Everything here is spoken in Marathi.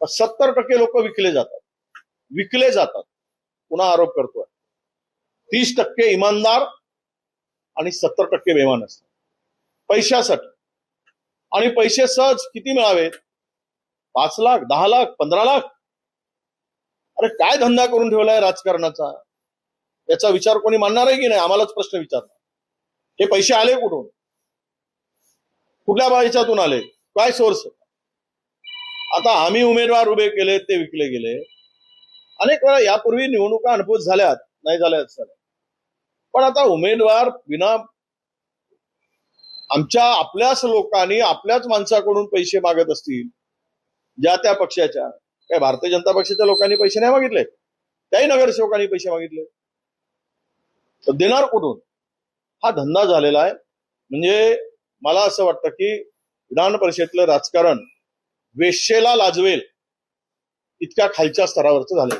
70% लोक विकले जातात. पुन्हा आरोप करतोय. 30% इमानदार आणि 70% बेईमान असतात पैशासाठी. आणि पैसे सहज किती मिळावेत? 5 लाख, 10 लाख, 15 लाख. अरे काय धंदा करून ठेवलाय राजकारणाचा? याचा विचार कोणी मानणार आहे की नाही? आम्हालाच प्रश्न विचारणार. हे पैसे आले कुठून? कुठल्या ह्याच्यातून आले? काय सोर्स? आता आम्ही उमेदवार उभे केले, ते विकले गेले. अनेक वेळा यापूर्वी निवडणुका अनुभूत झाल्यात, नाही झाल्यात सर. पण आता उमेदवार बिना आपल्याच लोकांनी आपल्याच माणसाकडून पैसे मागत असतील, ज्या त्या पक्षाच्या, काय भारतीय जनता पक्षाच्या लोकांनी पैसे नाही मागितले, त्याही नगरसेवकांनी पैसे मागितले, तर देणार कुठून? हा धंदा झालेला आहे. म्हणजे मला असं वाटतं की विधान परिषदेतलं राजकारण वेश्येला लाजवेल इतक्या खालच्या स्तरावरचं झालं.